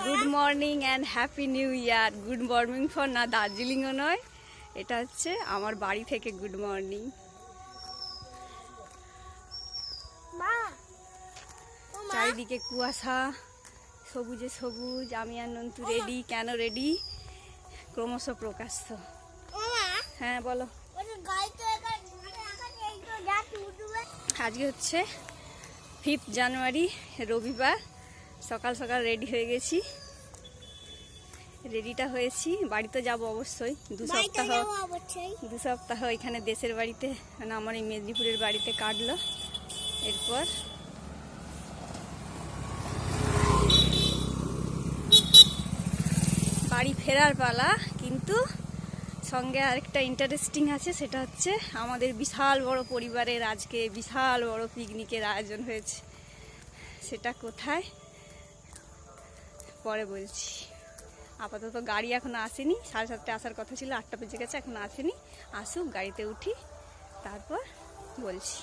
Good morning and happy new year. Good morning for না দার্জিলিংও নয়, এটা হচ্ছে আমার বাড়ি থেকে গুড মর্নিং। চারিদিকে কুয়াশা, সবুজে সবুজ। আমি আর নন্তু রেডি। কেন রেডি? ক্রমশ প্রকাশ্য। হ্যাঁ বলো। আজকে হচ্ছে 5 জানুয়ারি, রবিবার। সকাল সকাল রেডি হয়ে গেছি। রেডিটা হয়েছি, বাড়িতে যাব অবশ্যই। 2 সপ্তাহ এখানে দেশের বাড়িতে, মানে আমার এই মেদিনীপুরের বাড়িতে কাটলো। এরপর বাড়ি ফেরার পালা। কিন্তু সঙ্গে আরেকটা ইন্টারেস্টিং আছে, সেটা হচ্ছে আমাদের বিশাল বড় পরিবারের আজকে বিশাল বড় পিকনিকের আয়োজন হয়েছে। সেটা কোথায় পরে বলছি। আপাতত গাড়ি এখনো আসেনি, 7:30 আসার কথা ছিল, 8টা বেজে গেছে, এখনো আসেনি। আসুক, গাড়িতে উঠি, তারপর বলছি।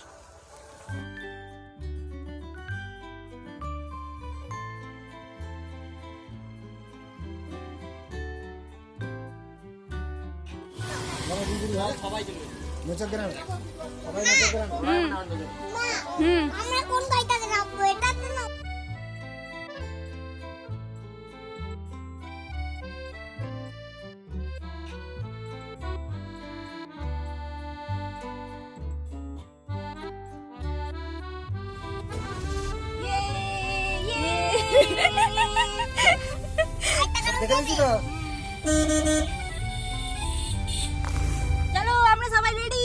চলো আমরা সবাই রেডি।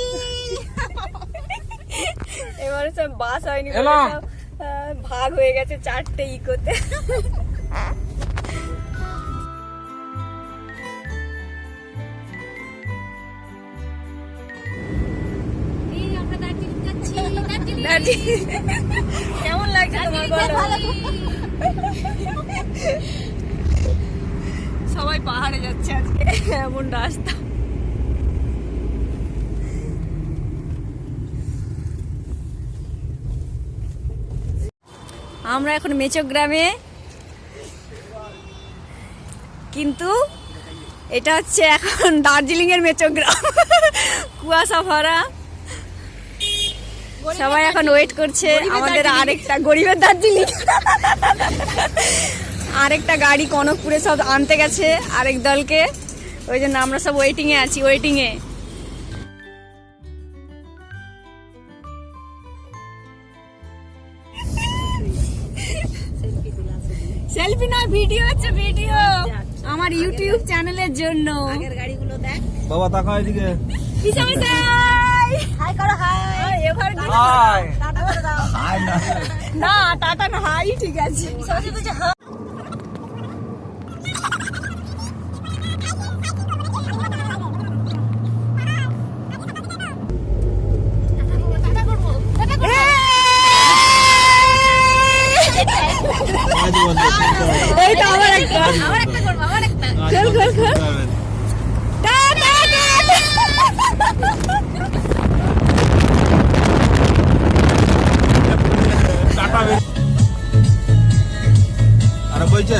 এবারে সব বাস হয়নি, ভাগ হয়ে গেছে 4টে ইকোতে। কেমন লাগছে তোমার বলো? সবাই পাহাড়ে যাচ্ছে আজকে, এমন রাস্তা। আমরা এখন মেচক গ্রামে, কিন্তু এটা হচ্ছে এখন দার্জিলিং এর মেচক গ্রাম। কুয়াশা ভরা। সবাই এখন ওয়েট করছে আমাদের আরেকটা গরিবের দার্জিলিং। আরেকটা গাড়ি কনকপুরে সব আনতে গেছে আরেক দলকে, ওই জন্য আমরা সব ওয়েটিং এ আছি। ওয়েটিং এ সেলফি না, ভিডিও হচ্ছে, ভিডিও আমার ইউটিউব চ্যানেলের জন্য। আগের গাড়িগুলো দেখ বাবা, তাকাও এদিকে। হাই করো, হাই। এবার হাই, টাটা করে দাও। হাই না, টাটা না, হাই ঠিক আছে। সবাই বলছে হাই। এইটা আমার একটা করব, আমার একটা। চল চল চল। Tata tata. আরে বইছে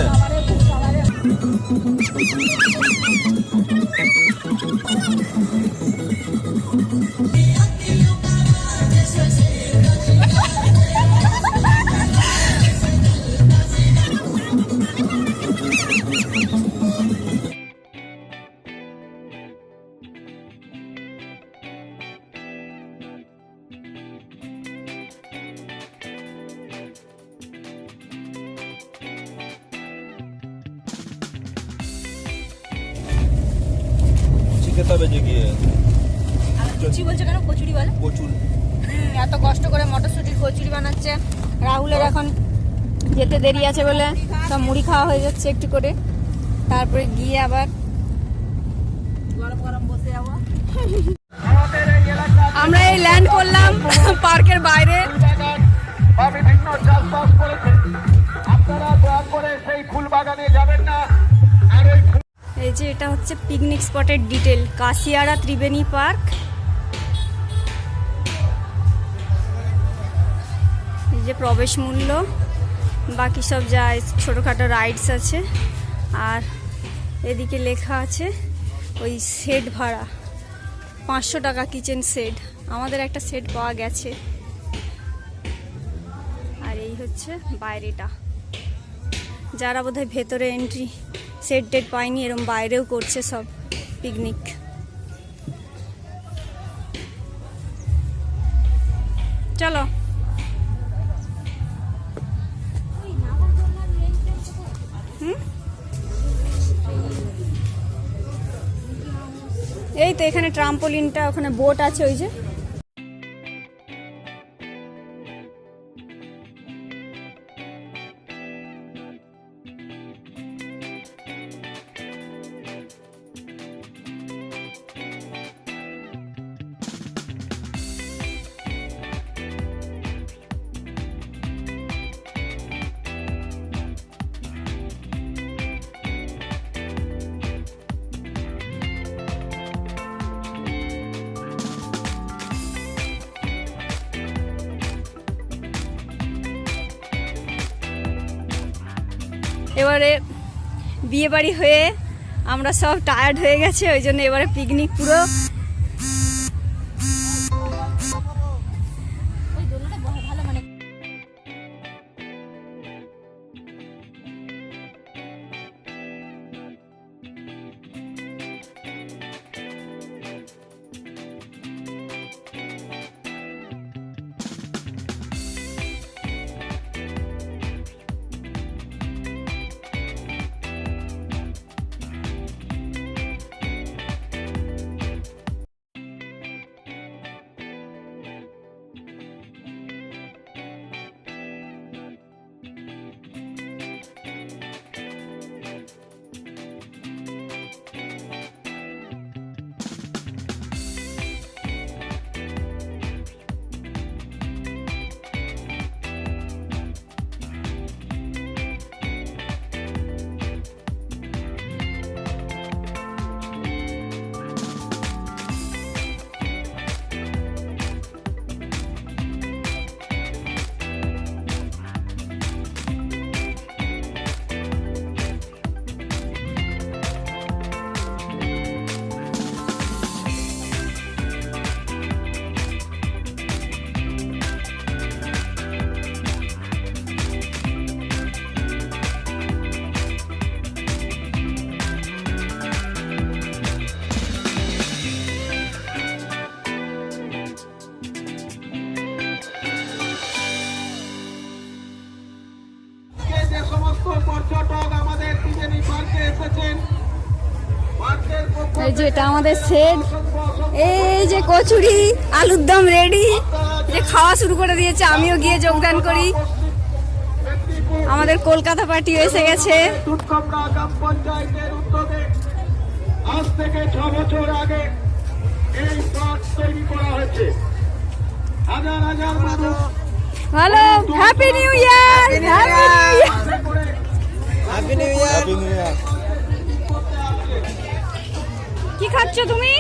এত কষ্ট করে মটরশুটির কচুরি বানাচ্ছে। রাহুলের এখন যেতে দেরি আছে বলে সব মুড়ি খাওয়া হয়ে যাচ্ছে একটু করে, তারপরে গিয়ে আবার গরম গরম বসে যাবো। আমরা এই ল্যান্ড করলাম পার্কের বাইরে। বিভিন্ন চাষবাস করেছে, আপনারা দয়া করে সেই ফুল বাগানে যাবেন না। এই যে এটা হচ্ছে পিকনিক স্পটের ডিটেল, কাশিয়ারা ত্রিবেণী পার্ক। এই যে প্রবেশ মূল্য। বাকি সব যা ছোটোখাটো রাইডস আছে। আর এদিকে লেখা আছে ওই সেট ভাড়া 500 টাকা কিচেন সেট। আমাদের একটা সেট পাওয়া গেছে। আর এই হচ্ছে বাইরেটা, যারা বোধহয় ভেতরে এন্ট্রি সেট টেট পায়নি এরম বাইরেও করছে সব পিকনিক। চলো এই তো এখানে ট্রাম্পোলিনটা, ওখানে বোট আছে ওই যে। এবারে বিয়ে বাড়ি হয়ে আমরা সব টায়ার্ড হয়ে গেছে, ওই জন্য এবারে পিকনিক পুরো এই যে এটা আমাদের সেট। এই যে কচুরি আলুর দম রেডি, যে খাওয়া শুরু করে দিয়েছে, আমিও গিয়ে যোগদান করি। আমাদের কলকাতা পার্টি এসে গেছে। আজ থেকে 6 বছর আগে এই পথ তৈরি করা হয়েছে। হাজার হাজার মানুষ। Hello, happy new year. Happy new year. কি খাচ্ছ তুমি?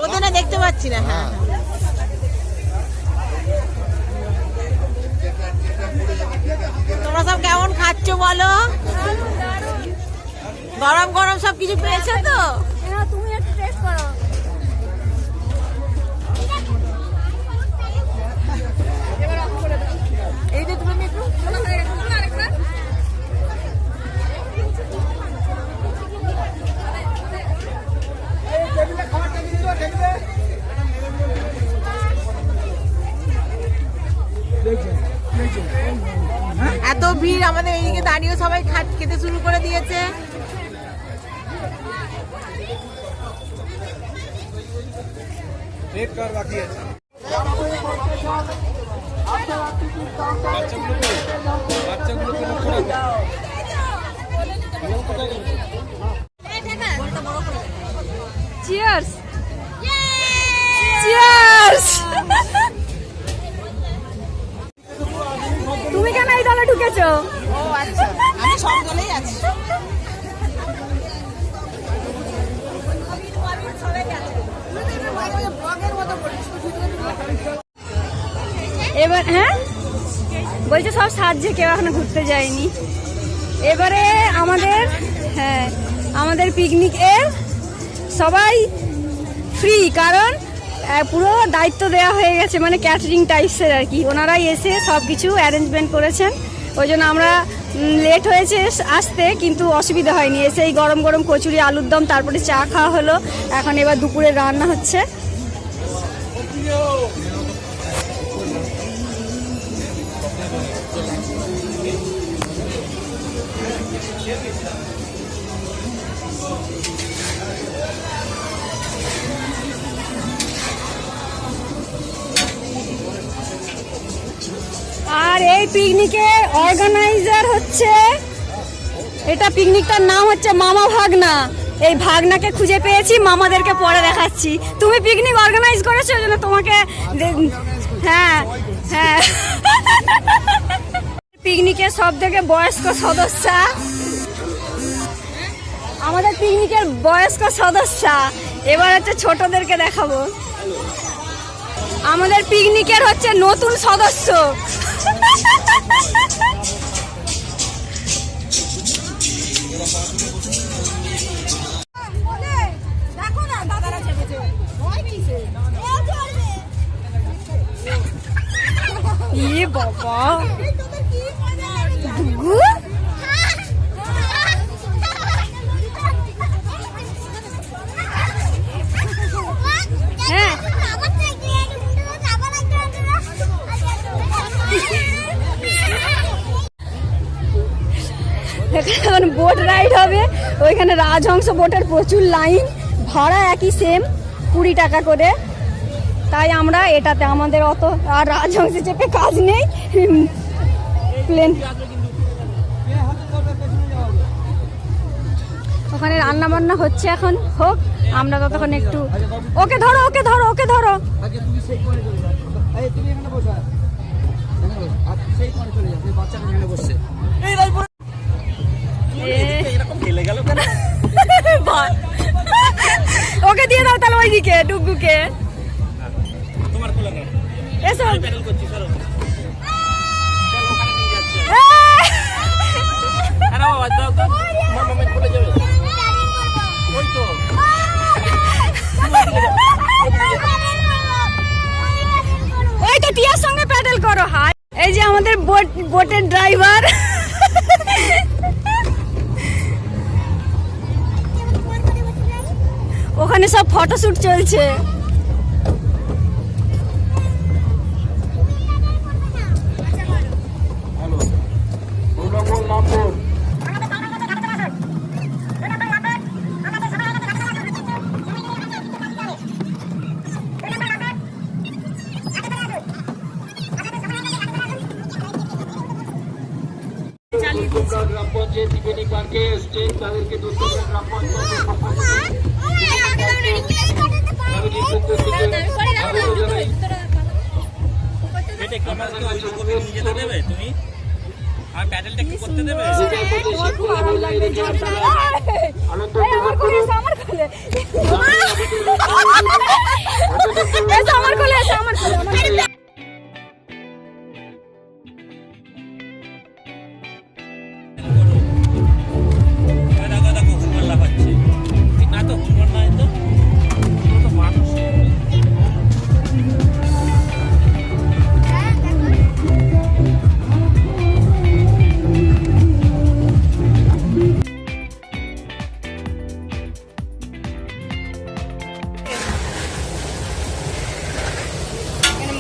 ওদের দেখতে পাচ্ছি না। হ্যাঁ, তোমরা সব কেমন খাচ্ছ বলো? গরম গরম সব কিছু পেয়েছো তো? তুমি একটু টেস্ট করো। এই যে তুমি একটু এত ভিড়, আমাদের এইদিকে দাঁড়িয়ে সবাই খেতে শুরু করে দিয়েছে। Cheers cheers. তুমি কেন এই দলে ঢুকেছো? ও আচ্ছা, আমি সব দলেই আছি। এবার হ্যাঁ বলছে সব সাহায্যে, কেউ এখনো ঘুরতে যায়নি। এবারে আমাদের পিকনিকের সবাই ফ্রি, কারণ পুরো দায়িত্ব দেওয়া হয়ে গেছে, মানে ক্যাটারিং টাইপসের আর কি। ওনারাই এসে সব কিছু অ্যারেঞ্জমেন্ট করেছেন, ওই জন্য আমরা লেট হয়েছে আসতে, কিন্তু অসুবিধা হয়নি। এসে এই গরম গরম কচুরি, আলুর দম, তারপরে চা খাওয়া হলো। এখন এবার দুপুরে রান্না হচ্ছে। আর এই পিকনিকের অর্গানাইজার হচ্ছে, এটা পিকনিকটার নাম হচ্ছে মামা ভাগনা। এই ভাগনাকে খুঁজে পেয়েছি, মামাদেরকে পরে দেখাচ্ছি। তুমি পিকনিক অর্গানাইজ করেছো, ওই জন্য তোমাকে হ্যাঁ হ্যাঁ পিকনিকের সব থেকে বয়স্ক সদস্য, আমাদের পিকনিকের বয়স্ক সদস্য। এবার হচ্ছে ছোটদেরকে দেখাবো। আমাদের পিকনিকের হচ্ছে নতুন সদস্য। ইয়ে বাবা, গুগু হ্যাঁ এখন বোট রাইড হবে, ওইখানে রাজহংস বোটের প্রচুর লাইন, ভাড়া একই সেম 20 টাকা করে। তাই আমরা এটাতে, আমাদের অত আর রাজহংসে চেপে কাজ নেই। প্লেন ওখানে রান্না বান্না হচ্ছে, এখন হোক, আমরা ততক্ষণ একটু ওকে ধরো ওকে ধরো ওকে ধরো। ওকে দিয়ে দাও তাহলে ওইদিকে ডুগুকে। এসো ওই তো টিয়ার সঙ্গে প্যাডেল করো। হাই, এই যে আমাদের বোটের ড্রাইভার। ওখানে সব ফটোশুট চলছে। গ্রাম পঞ্চায়েত পিকনিক পার্কে এসছে, তাদেরকে গ্রাম পঞ্চায়েতের পক্ষ থেকে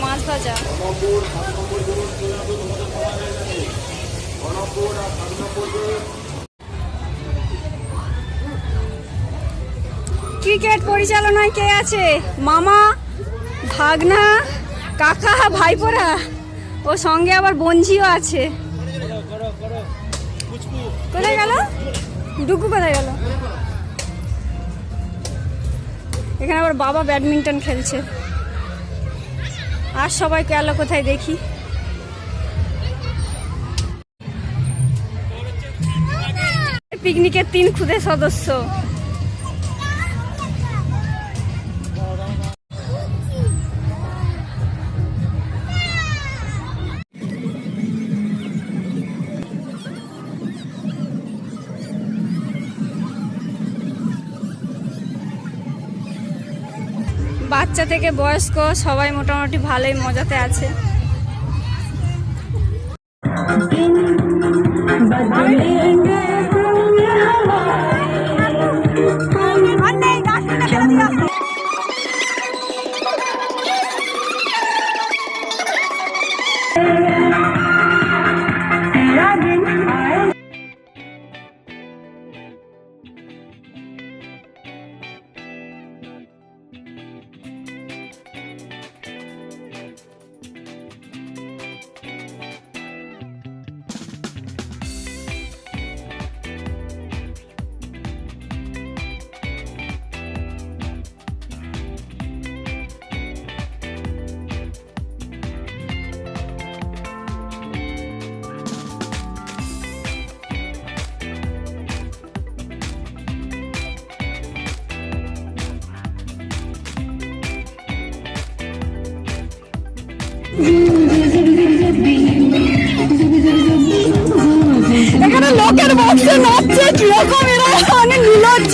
মাছ ভাজা। ক্রিকেট পরিচালনায় কে আছে? মামা, ভাগনা, কাকা, ভাইপোরা, ও সঙ্গে আবার বঞ্জিও আছে। কোথায় গেল ডুগু? কোথায় গেল? এখানে আবার বাবা ব্যাডমিন্টন খেলছে। আর সবাই গেল কোথায় দেখি। পিকনিকের 3 খুদে সদস্য। বাচ্চা থেকে বয়স্ক সবাই মোটামুটি ভালোই মজাতে আছে। এখানে লোকের বক্সে নাচছে কিরকম, এরা অনেক নির্লজ্জ।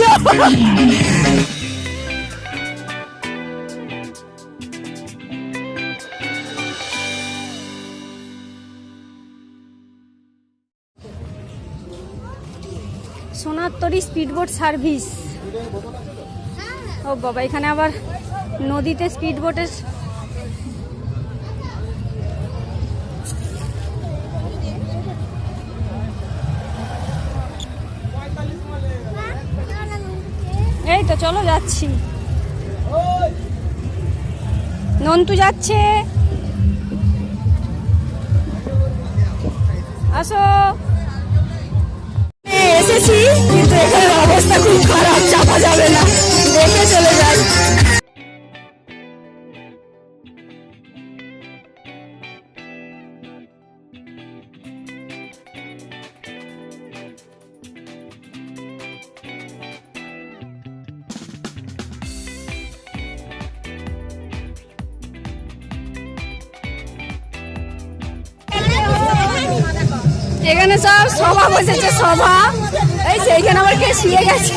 Sonartori speedboat service. ও বাবা, এখানে আবার নদীতে স্পিডবোটের এই তো চলো যাচ্ছি। নন্তু যাচ্ছে, আসো। এসেছি কিন্তু এখানে অবস্থা খুব খারাপ, চাপা যাবে না, দেখে চলে যাই। এখানে সব সভা বসেছে, সভা। এই সেইখানে আবার কে শুয়ে গেছে।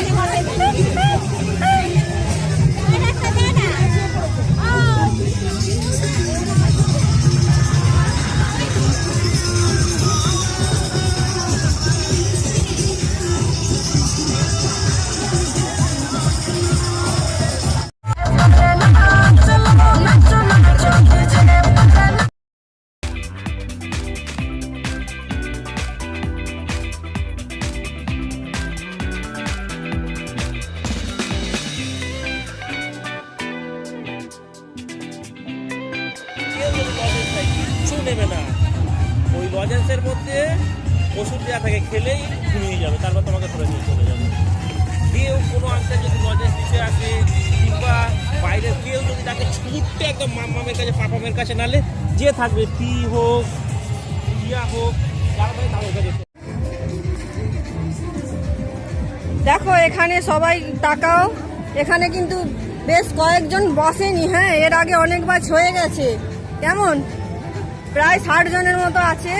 নেবে না, ওই লজেন্সের মধ্যে ওষুধ দেওয়া থাকে, খেলেই ঘুমিয়ে যাবে, তারপর তোমাকে ধরে নিয়ে চলে যাবে। কেউ কোনো আনসার যদি লজেন্স দিতে আসে কিংবা বাইরের কেউ যদি তাকে ছুটতে একদম মামের কাছে পাপামের কাছে নালে যে থাকবে পি হোক ইয়া হোক তারপরে তাদের কাছে। দেখো এখানে সবাই তাকাও, এখানে কিন্তু বেশ কয়েকজন বসেনি। হ্যাঁ, এর আগে অনেক ব্যাচ হয়ে গেছে। কেমন প্রায় 60 জনের মতো আছে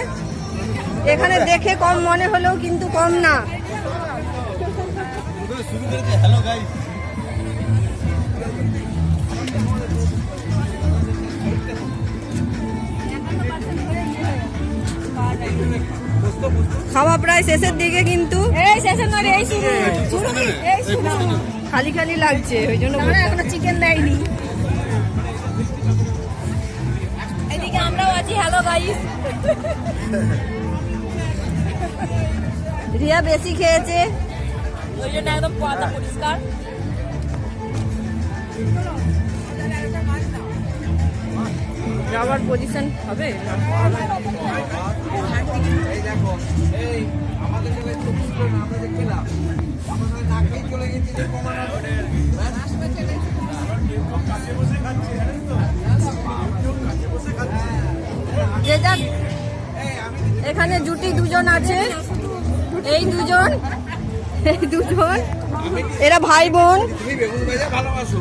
এখানে। দেখে কম মনে হলেও কিন্তু কম না। খাওয়া প্রায় শেষের দিকে, কিন্তু খালি খালি লাগছে, ওই জন্য এখনো চিকেন দেয়নি। এদিকে আমরাও আছি। Hello guys. রিয়া বেশি খেয়েছে, ওই জন্য একদম পাতা পরিষ্কার। যাওয়ার পজিশন হবে। যে যাক, এখানে জুটি দুজন আছে, এই দুজন এরা ভাই বোন। তুমি বেগুন ভাজা ভালোবাসো,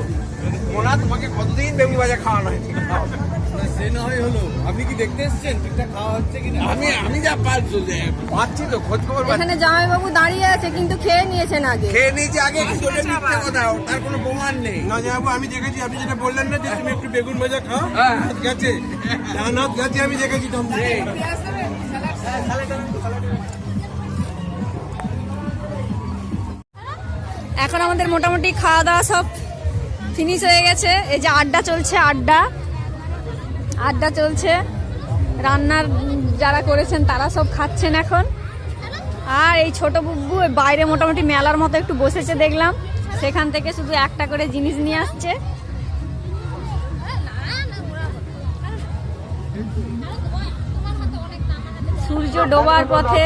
মোনা তোমাকে কতদিন বেগুন ভাজা খাওয়ানো হয়েছে? সে না হয় হলো, আপনি কি দেখতে এসেছেন ঠিকঠাক খাওয়া হচ্ছে কিনা? আমি যা পাচ্ছি তো খোঁজ খবর এখানে জামাইবাবু দাঁড়িয়ে আছে কিন্তু খেয়ে নিয়েছেন আগে। খেয়ে নিয়েছি আগে, কিন্তু ওটা মিথ্যে কথা, তার কোনো প্রমাণ নেই। না যাবো, আমি দেখেছি আপনি যেটা বললেন না যে তুমি একটু বেগুন ভাজা খাও, হাত গেছে, ডান হাত গেছে, আমি দেখেছি তোমার। এখন আমাদের মোটামুটি খাওয়া দাওয়া সব ফিনিশ হয়ে গেছে। এই যে আড্ডা চলছে, আড্ডা চলছে। রান্নার যারা করেছেন তারা সব খাচ্ছেন এখন। আর এই ছোট বুব্বু বাইরে মোটামুটি মেলার মতো একটু বসেছে দেখলাম, সেখান থেকে শুধু একটা করে জিনিস নিয়ে আসছে। সূর্য ডোবার পথে।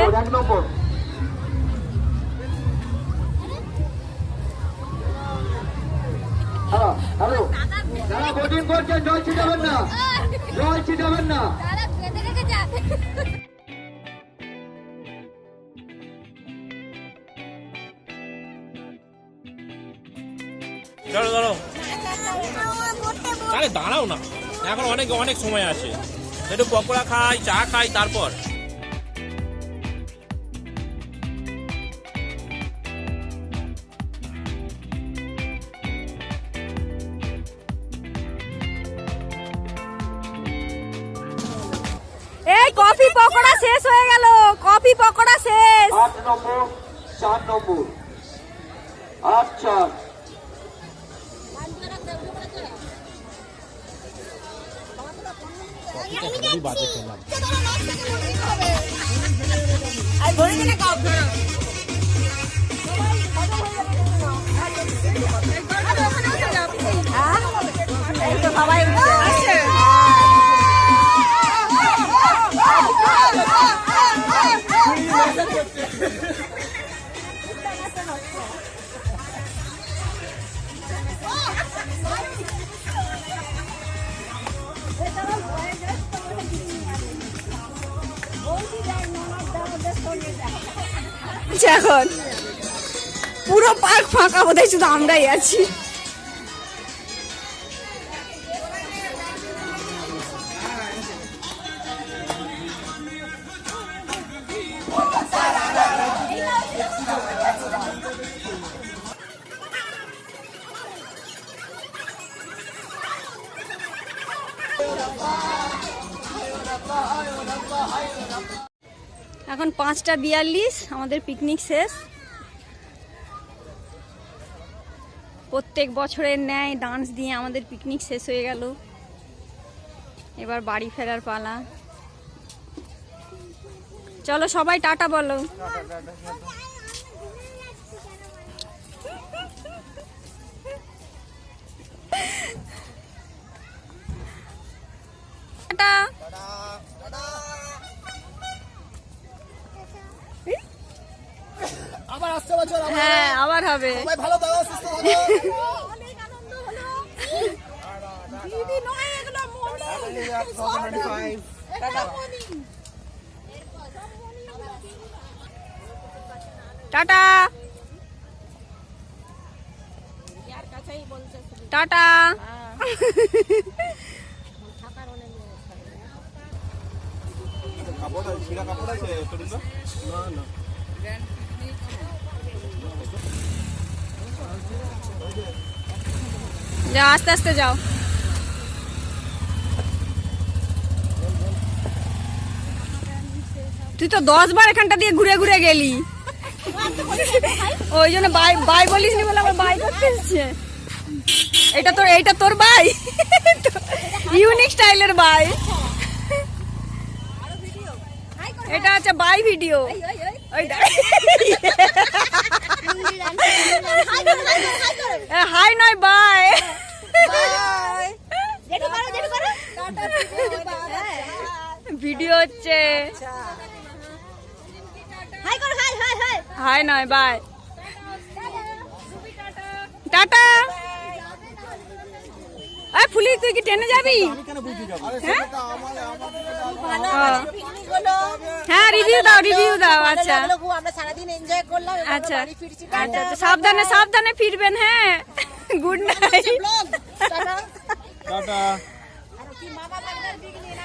হ্যালো, যারা বোটিং করছেন জল ছিটাবেন না, জল ছিটাবেন না। চলো চলো, আরে দাঁড়াও না, এখন অনেক অনেক সময় আছে, একটু পকোড়া খাই, চা খাই, তারপর এই কফি পকোড়া শেষ হয়ে গেল, কফি পকোড়া শেষ। 8 নম্বর, 4 নম্বর, 8 4। এখন পুরো পার্ক ফাঁকা, বোধহয় শুধু আমরাই আছি। এখন 5:42, আমাদের পিকনিক শেষ। প্রত্যেক বছরের ন্যায় ডান্স দিয়ে আমাদের পিকনিক শেষ হয়ে গেল। এবার বাড়ি ফেরার পালা। চলো সবাই টাটা বলো। টাটা। আবার আসছে বছর, হ্যাঁ আবার হবে। সবাই ভালো থাকো, সুস্থ থাকো। অনেক আনন্দ হলো। দিদি নয়, এগুলো মনি। এটা মনি। Tata tata. কাপড় আছে, ছিঁড়া কাপড় আছে তোর না? না যাও, আস্তে আস্তে যাও। তুই তো 10 বার এখানটা দিয়ে ঘুরে ঘুরে গেলি, ওই জন্য বাই বাই বলিস নি বলে আবার বাই করতে এসছে। এইটা তোর বাই, ইউনিক স্টাইলের বাই। এটা হচ্ছে বাই ভিডিও। হাই নয় বাই। ভিডিও হচ্ছে, হাই নয় বাই। টাটা। আরে ফুলি তুই কি ট্রেনে যাবি? হ্যাঁ রিভিউ দাও। আচ্ছা আমরা সারাদিন এনজয় করলাম, আচ্ছা আচ্ছা, সাবধানে সাবধানে ফিরবেন। হ্যাঁ গুড নাইট। টাটা। কি মামা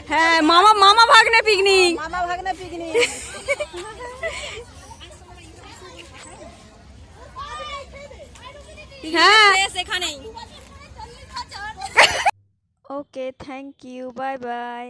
হ্যাঁ মামা মামা ভাগ্নে পিকনিক। মামা ভাগ্নে পিকনিক। হ্যাঁ সেখানেই। Okay thank you bye by.